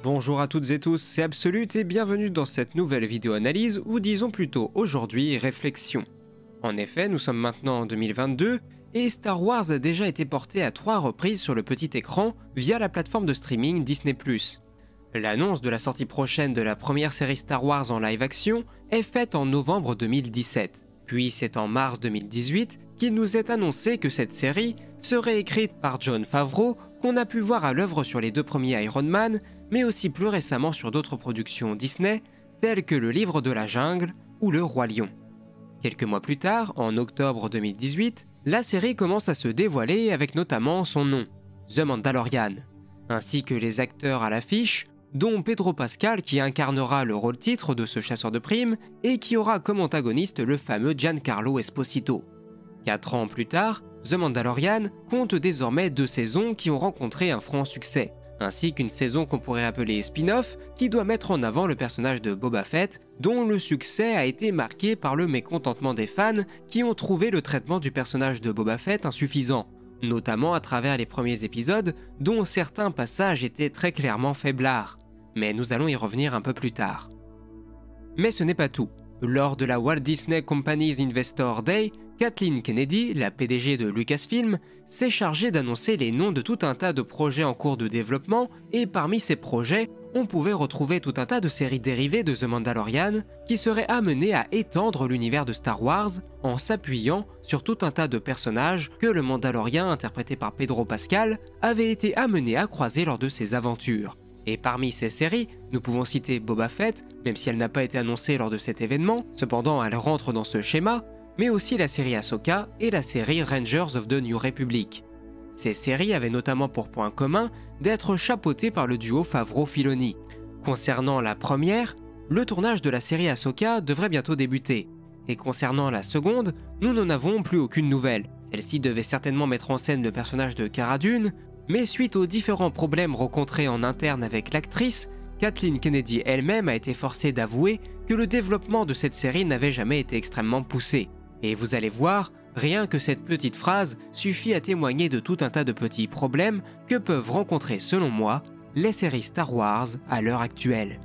Bonjour à toutes et tous, c'est Absolute et bienvenue dans cette nouvelle vidéo analyse ou disons plutôt aujourd'hui réflexion. En effet, nous sommes maintenant en 2022 et Star Wars a déjà été porté à 3 reprises sur le petit écran via la plateforme de streaming Disney+. L'annonce de la sortie prochaine de la première série Star Wars en live action est faite en novembre 2017. Puis c'est en mars 2018 qu'il nous est annoncé que cette série serait écrite par Jon Favreau, qu'on a pu voir à l'œuvre sur les 2 premiers Iron Man, mais aussi plus récemment sur d'autres productions Disney, telles que Le Livre de la Jungle ou Le Roi Lion. Quelques mois plus tard, en octobre 2018, la série commence à se dévoiler avec notamment son nom, The Mandalorian, ainsi que les acteurs à l'affiche, dont Pedro Pascal qui incarnera le rôle titre de ce chasseur de primes et qui aura comme antagoniste le fameux Giancarlo Esposito. 4 ans plus tard, The Mandalorian compte désormais 2 saisons qui ont rencontré un franc succès, ainsi qu'une saison qu'on pourrait appeler spin-off qui doit mettre en avant le personnage de Boba Fett, dont le succès a été marqué par le mécontentement des fans qui ont trouvé le traitement du personnage de Boba Fett insuffisant, notamment à travers les premiers épisodes dont certains passages étaient très clairement faiblards. Mais nous allons y revenir un peu plus tard. Mais ce n'est pas tout. Lors de la Walt Disney Company's Investor Day, Kathleen Kennedy, la PDG de Lucasfilm, s'est chargée d'annoncer les noms de tout un tas de projets en cours de développement et parmi ces projets, on pouvait retrouver tout un tas de séries dérivées de The Mandalorian qui seraient amenées à étendre l'univers de Star Wars en s'appuyant sur tout un tas de personnages que le Mandalorien interprété par Pedro Pascal avait été amené à croiser lors de ses aventures. Et parmi ces séries, nous pouvons citer Boba Fett, même si elle n'a pas été annoncée lors de cet événement, cependant elle rentre dans ce schéma, mais aussi la série Ahsoka et la série Rangers of the New Republic. Ces séries avaient notamment pour point commun d'être chapeautées par le duo Favreau-Filoni. Concernant la première, le tournage de la série Ahsoka devrait bientôt débuter. Et concernant la seconde, nous n'en avons plus aucune nouvelle. Celle-ci devait certainement mettre en scène le personnage de Cara Dune, mais suite aux différents problèmes rencontrés en interne avec l'actrice, Kathleen Kennedy elle-même a été forcée d'avouer que le développement de cette série n'avait jamais été extrêmement poussé. Et vous allez voir, rien que cette petite phrase suffit à témoigner de tout un tas de petits problèmes que peuvent rencontrer selon moi les séries Star Wars à l'heure actuelle.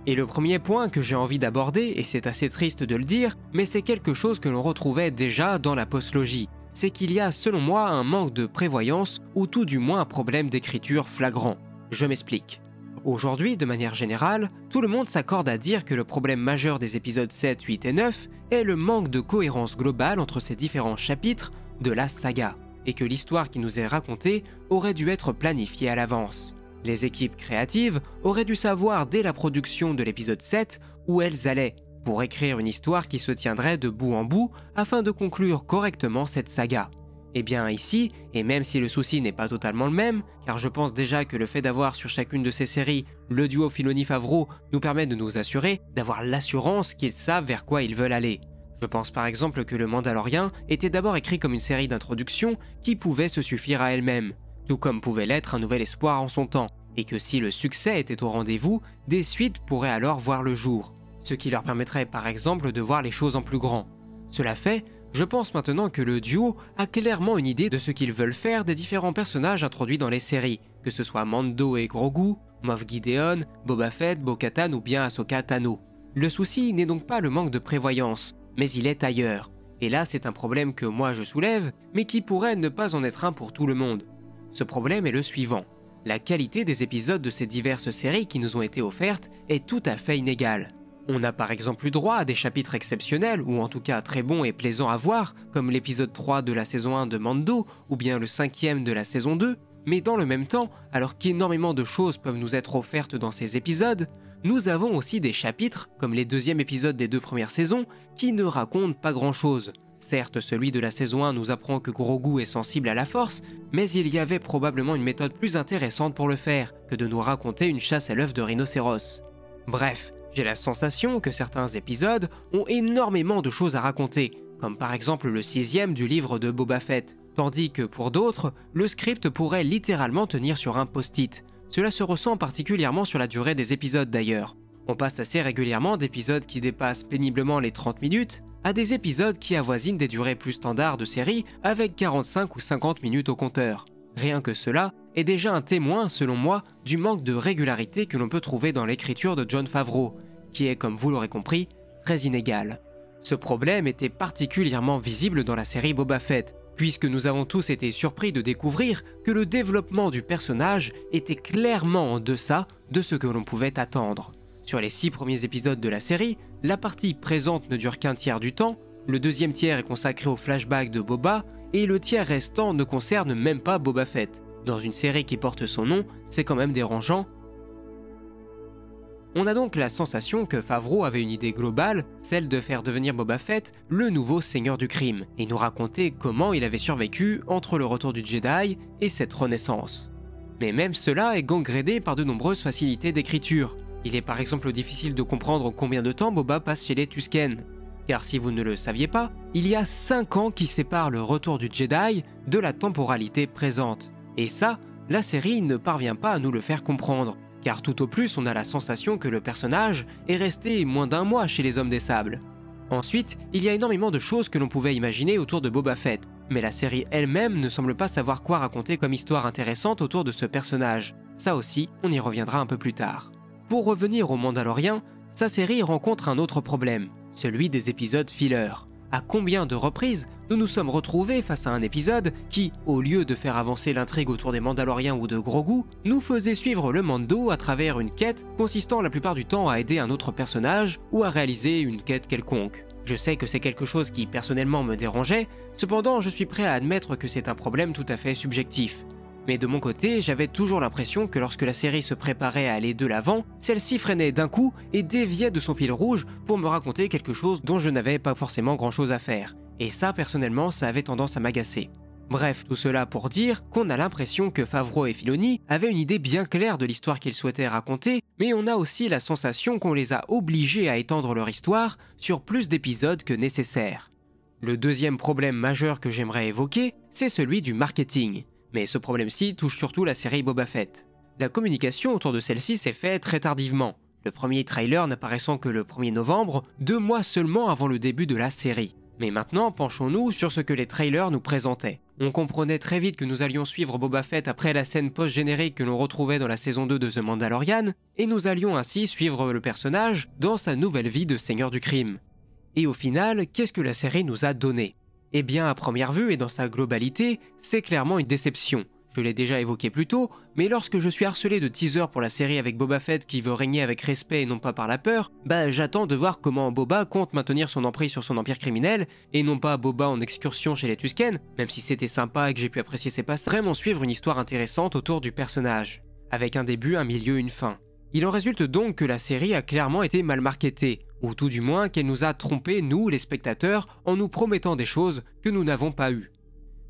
Et le premier point que j'ai envie d'aborder, et c'est assez triste de le dire, mais c'est quelque chose que l'on retrouvait déjà dans la postlogie, c'est qu'il y a selon moi un manque de prévoyance ou tout du moins un problème d'écriture flagrant. Je m'explique. Aujourd'hui, de manière générale, tout le monde s'accorde à dire que le problème majeur des épisodes 7, 8 et 9 est le manque de cohérence globale entre ces différents chapitres de la saga, et que l'histoire qui nous est racontée aurait dû être planifiée à l'avance. Les équipes créatives auraient dû savoir dès la production de l'épisode 7 où elles allaient, pour écrire une histoire qui se tiendrait de bout en bout afin de conclure correctement cette saga. Et bien ici, et même si le souci n'est pas totalement le même, car je pense déjà que le fait d'avoir sur chacune de ces séries le duo Filoni-Favreau nous permet de nous assurer d'avoir l'assurance qu'ils savent vers quoi ils veulent aller. Je pense par exemple que Le Mandalorien était d'abord écrit comme une série d'introduction qui pouvait se suffire à elle-même, tout comme pouvait l'être Un Nouvel Espoir en son temps, et que si le succès était au rendez-vous, des suites pourraient alors voir le jour. Ce qui leur permettrait par exemple de voir les choses en plus grand. Cela fait, je pense maintenant que le duo a clairement une idée de ce qu'ils veulent faire des différents personnages introduits dans les séries, que ce soit Mando et Grogu, Moff Gideon, Boba Fett, Bo-Katan ou bien Ahsoka Tano. Le souci n'est donc pas le manque de prévoyance, mais il est ailleurs. Et là c'est un problème que moi je soulève, mais qui pourrait ne pas en être un pour tout le monde. Ce problème est le suivant. La qualité des épisodes de ces diverses séries qui nous ont été offertes est tout à fait inégale. On a par exemple eu droit à des chapitres exceptionnels, ou en tout cas très bons et plaisants à voir, comme l'épisode 3 de la saison 1 de Mando, ou bien le 5e de la saison 2, mais dans le même temps, alors qu'énormément de choses peuvent nous être offertes dans ces épisodes, nous avons aussi des chapitres, comme les 2e épisodes des 2 premières saisons, qui ne racontent pas grand chose. Certes, celui de la saison 1 nous apprend que Grogu est sensible à la force, mais il y avait probablement une méthode plus intéressante pour le faire, que de nous raconter une chasse à l'œuf de rhinocéros. Bref, j'ai la sensation que certains épisodes ont énormément de choses à raconter, comme par exemple le 6e du livre de Boba Fett, tandis que pour d'autres, le script pourrait littéralement tenir sur un post-it. Cela se ressent particulièrement sur la durée des épisodes d'ailleurs. On passe assez régulièrement d'épisodes qui dépassent péniblement les 30 minutes, à des épisodes qui avoisinent des durées plus standards de séries avec 45 ou 50 minutes au compteur. Rien que cela est déjà un témoin, selon moi, du manque de régularité que l'on peut trouver dans l'écriture de Jon Favreau, qui est, comme vous l'aurez compris, très inégale. Ce problème était particulièrement visible dans la série Boba Fett, puisque nous avons tous été surpris de découvrir que le développement du personnage était clairement en deçà de ce que l'on pouvait attendre. Sur les 6 premiers épisodes de la série, la partie présente ne dure qu'un tiers du temps, le deuxième tiers est consacré au flashback de Boba, et le tiers restant ne concerne même pas Boba Fett. Dans une série qui porte son nom, c'est quand même dérangeant. On a donc la sensation que Favreau avait une idée globale, celle de faire devenir Boba Fett le nouveau seigneur du crime, et nous raconter comment il avait survécu entre le retour du Jedi et cette renaissance. Mais même cela est gangréné par de nombreuses facilités d'écriture. Il est par exemple difficile de comprendre combien de temps Boba passe chez les Tusken. Car si vous ne le saviez pas, il y a 5 ans qui séparent le retour du Jedi de la temporalité présente. Et ça, la série ne parvient pas à nous le faire comprendre, car tout au plus on a la sensation que le personnage est resté moins d'1 mois chez les Hommes des Sables. Ensuite, il y a énormément de choses que l'on pouvait imaginer autour de Boba Fett, mais la série elle-même ne semble pas savoir quoi raconter comme histoire intéressante autour de ce personnage. Ça aussi, on y reviendra un peu plus tard. Pour revenir au Mandalorian, sa série rencontre un autre problème, celui des épisodes filler. À combien de reprises nous nous sommes retrouvés face à un épisode qui, au lieu de faire avancer l'intrigue autour des Mandaloriens ou de Grogu, nous faisait suivre le Mando à travers une quête consistant la plupart du temps à aider un autre personnage ou à réaliser une quête quelconque. Je sais que c'est quelque chose qui personnellement me dérangeait, cependant je suis prêt à admettre que c'est un problème tout à fait subjectif. Mais de mon côté, j'avais toujours l'impression que lorsque la série se préparait à aller de l'avant, celle-ci freinait d'un coup et déviait de son fil rouge pour me raconter quelque chose dont je n'avais pas forcément grand-chose à faire. Et ça, personnellement, ça avait tendance à m'agacer. Bref, tout cela pour dire qu'on a l'impression que Favreau et Filoni avaient une idée bien claire de l'histoire qu'ils souhaitaient raconter, mais on a aussi la sensation qu'on les a obligés à étendre leur histoire sur plus d'épisodes que nécessaire. Le deuxième problème majeur que j'aimerais évoquer, c'est celui du marketing. Mais ce problème-ci touche surtout la série Boba Fett. La communication autour de celle-ci s'est faite très tardivement, le premier trailer n'apparaissant que le 1er novembre, 2 mois seulement avant le début de la série. Mais maintenant, penchons-nous sur ce que les trailers nous présentaient. On comprenait très vite que nous allions suivre Boba Fett après la scène post-générique que l'on retrouvait dans la saison 2 de The Mandalorian, et nous allions ainsi suivre le personnage dans sa nouvelle vie de seigneur du crime. Et au final, qu'est-ce que la série nous a donné ? Eh bien, à première vue et dans sa globalité, c'est clairement une déception. Je l'ai déjà évoqué plus tôt, mais lorsque je suis harcelé de teasers pour la série avec Boba Fett qui veut régner avec respect et non pas par la peur, j'attends de voir comment Boba compte maintenir son emprise sur son empire criminel, et non pas Boba en excursion chez les Tusken, même si c'était sympa et que j'ai pu apprécier ses passages, vraiment suivre une histoire intéressante autour du personnage, avec un début, un milieu, une fin. Il en résulte donc que la série a clairement été mal marketée, ou tout du moins qu'elle nous a trompés, nous les spectateurs, en nous promettant des choses que nous n'avons pas eues.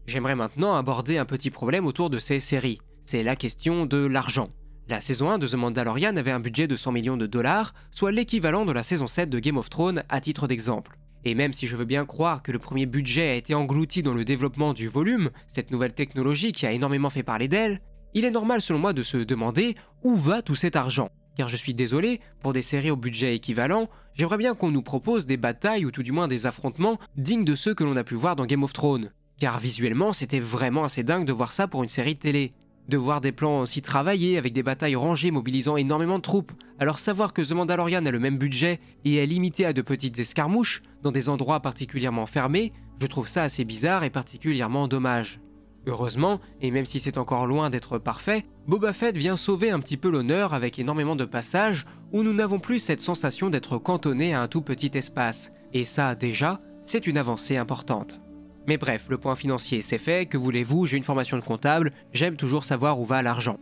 J'aimerais maintenant aborder un petit problème autour de ces séries, c'est la question de l'argent. La saison 1 de The Mandalorian avait un budget de 100 millions de dollars, soit l'équivalent de la saison 7 de Game of Thrones à titre d'exemple. Et même si je veux bien croire que le premier budget a été englouti dans le développement du volume, cette nouvelle technologie qui a énormément fait parler d'elle, il est normal selon moi de se demander où va tout cet argent. Car je suis désolé, pour des séries au budget équivalent, j'aimerais bien qu'on nous propose des batailles ou tout du moins des affrontements dignes de ceux que l'on a pu voir dans Game of Thrones. Car visuellement, c'était vraiment assez dingue de voir ça pour une série de télé. De voir des plans aussi travaillés avec des batailles rangées mobilisant énormément de troupes. Alors savoir que The Mandalorian a le même budget et est limité à de petites escarmouches, dans des endroits particulièrement fermés, je trouve ça assez bizarre et particulièrement dommage. Heureusement, et même si c'est encore loin d'être parfait, Boba Fett vient sauver un petit peu l'honneur avec énormément de passages où nous n'avons plus cette sensation d'être cantonnés à un tout petit espace. Et ça, déjà, c'est une avancée importante. Mais bref, le point financier c'est fait, que voulez-vous, j'ai une formation de comptable, j'aime toujours savoir où va l'argent.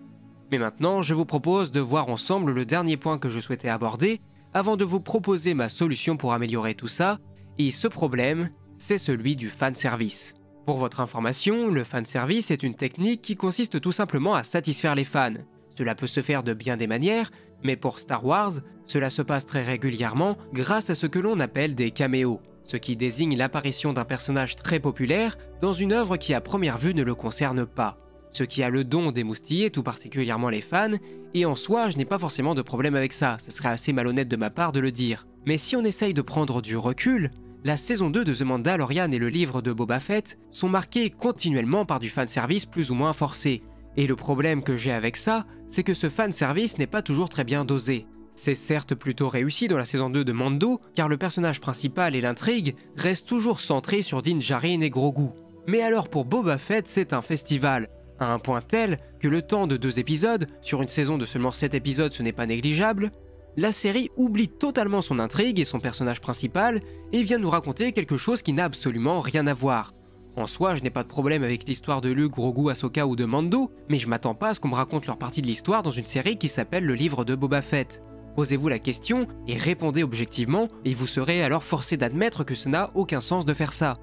Mais maintenant, je vous propose de voir ensemble le dernier point que je souhaitais aborder, avant de vous proposer ma solution pour améliorer tout ça, et ce problème, c'est celui du fanservice. Pour votre information, le fanservice est une technique qui consiste tout simplement à satisfaire les fans. Cela peut se faire de bien des manières, mais pour Star Wars, cela se passe très régulièrement grâce à ce que l'on appelle des caméos, ce qui désigne l'apparition d'un personnage très populaire dans une œuvre qui à première vue ne le concerne pas. Ce qui a le don d'émoustiller tout particulièrement les fans, et en soi je n'ai pas forcément de problème avec ça, ce serait assez malhonnête de ma part de le dire. Mais si on essaye de prendre du recul, la saison 2 de The Mandalorian et le livre de Boba Fett sont marqués continuellement par du fanservice plus ou moins forcé, Et le problème que j'ai avec ça, c'est que ce fanservice n'est pas toujours très bien dosé. C'est certes plutôt réussi dans la saison 2 de Mando, car le personnage principal et l'intrigue restent toujours centrés sur Din Djarin et Grogu. Mais alors pour Boba Fett, c'est un festival, à un point tel que le temps de 2 épisodes, sur une saison de seulement 7 épisodes ce n'est pas négligeable, la série oublie totalement son intrigue et son personnage principal et vient nous raconter quelque chose qui n'a absolument rien à voir. En soi, je n'ai pas de problème avec l'histoire de Luke, Grogu, Ahsoka ou de Mando, mais je m'attends pas à ce qu'on me raconte leur partie de l'histoire dans une série qui s'appelle Le Livre de Boba Fett. Posez-vous la question et répondez objectivement, et vous serez alors forcé d'admettre que ce n'a aucun sens de faire ça.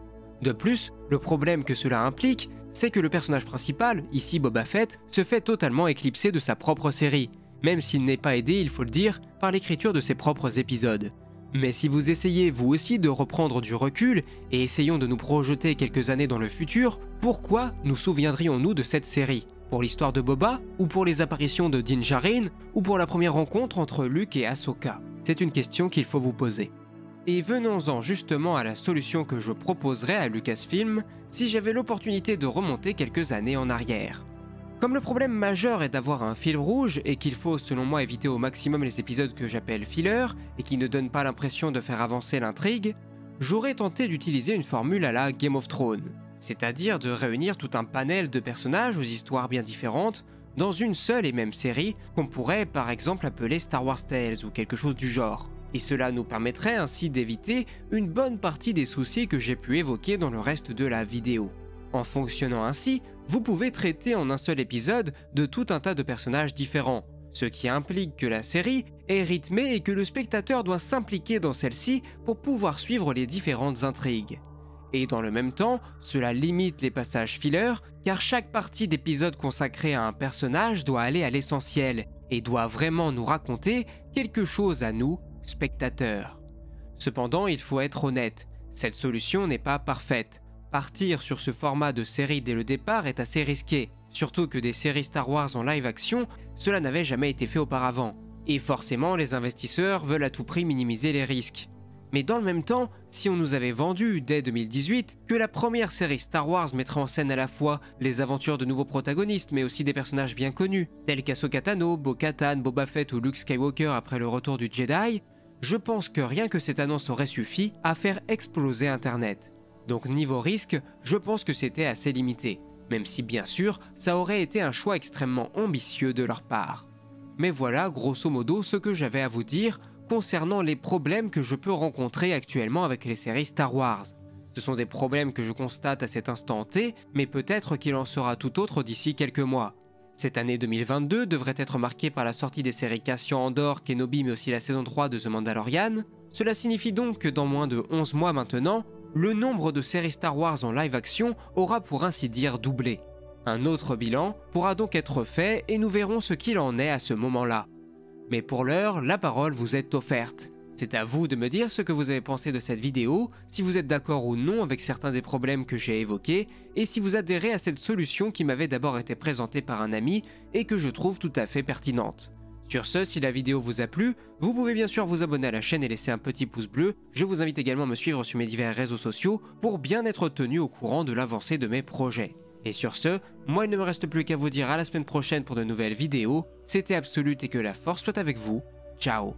De plus, le problème que cela implique, c'est que le personnage principal, ici Boba Fett, se fait totalement éclipser de sa propre série, même s'il n'est pas aidé, il faut le dire, par l'écriture de ses propres épisodes. Mais si vous essayez vous aussi de reprendre du recul, et essayons de nous projeter quelques années dans le futur, pourquoi nous souviendrions-nous de cette série ? Pour l'histoire de Boba, ou pour les apparitions de Din Djarin, ou pour la première rencontre entre Luke et Ahsoka ? C'est une question qu'il faut vous poser. Et venons-en justement à la solution que je proposerais à Lucasfilm si j'avais l'opportunité de remonter quelques années en arrière. Comme le problème majeur est d'avoir un fil rouge et qu'il faut selon moi éviter au maximum les épisodes que j'appelle filler et qui ne donnent pas l'impression de faire avancer l'intrigue, j'aurais tenté d'utiliser une formule à la Game of Thrones, c'est-à-dire de réunir tout un panel de personnages aux histoires bien différentes dans une seule et même série qu'on pourrait par exemple appeler Star Wars Tales ou quelque chose du genre. Et cela nous permettrait ainsi d'éviter une bonne partie des soucis que j'ai pu évoquer dans le reste de la vidéo. En fonctionnant ainsi, vous pouvez traiter en un seul épisode de tout un tas de personnages différents, ce qui implique que la série est rythmée et que le spectateur doit s'impliquer dans celle-ci pour pouvoir suivre les différentes intrigues. Et dans le même temps, cela limite les passages filler, car chaque partie d'épisode consacrée à un personnage doit aller à l'essentiel et doit vraiment nous raconter quelque chose à nous, spectateurs. Cependant, il faut être honnête, cette solution n'est pas parfaite. Partir sur ce format de série dès le départ est assez risqué, surtout que des séries Star Wars en live action, cela n'avait jamais été fait auparavant. Et forcément, les investisseurs veulent à tout prix minimiser les risques. Mais dans le même temps, si on nous avait vendu dès 2018 que la première série Star Wars mettrait en scène à la fois les aventures de nouveaux protagonistes mais aussi des personnages bien connus, tels qu'Ahsoka Tano, Bo-Katan, Boba Fett ou Luke Skywalker après le retour du Jedi, je pense que rien que cette annonce aurait suffi à faire exploser Internet. Donc niveau risque, je pense que c'était assez limité, même si bien sûr, ça aurait été un choix extrêmement ambitieux de leur part. Mais voilà grosso modo ce que j'avais à vous dire concernant les problèmes que je peux rencontrer actuellement avec les séries Star Wars. Ce sont des problèmes que je constate à cet instant T, mais peut-être qu'il en sera tout autre d'ici quelques mois. Cette année 2022 devrait être marquée par la sortie des séries Cassian Andor, Kenobi mais aussi la saison 3 de The Mandalorian. Cela signifie donc que dans moins de 11 mois maintenant, le nombre de séries Star Wars en live action aura pour ainsi dire doublé. Un autre bilan pourra donc être fait et nous verrons ce qu'il en est à ce moment-là. Mais pour l'heure, la parole vous est offerte. C'est à vous de me dire ce que vous avez pensé de cette vidéo, si vous êtes d'accord ou non avec certains des problèmes que j'ai évoqués, et si vous adhérez à cette solution qui m'avait d'abord été présentée par un ami et que je trouve tout à fait pertinente. Sur ce, si la vidéo vous a plu, vous pouvez bien sûr vous abonner à la chaîne et laisser un petit pouce bleu. Je vous invite également à me suivre sur mes divers réseaux sociaux pour bien être tenu au courant de l'avancée de mes projets. Et sur ce, moi il ne me reste plus qu'à vous dire à la semaine prochaine pour de nouvelles vidéos. C'était Absolute et que la force soit avec vous. Ciao.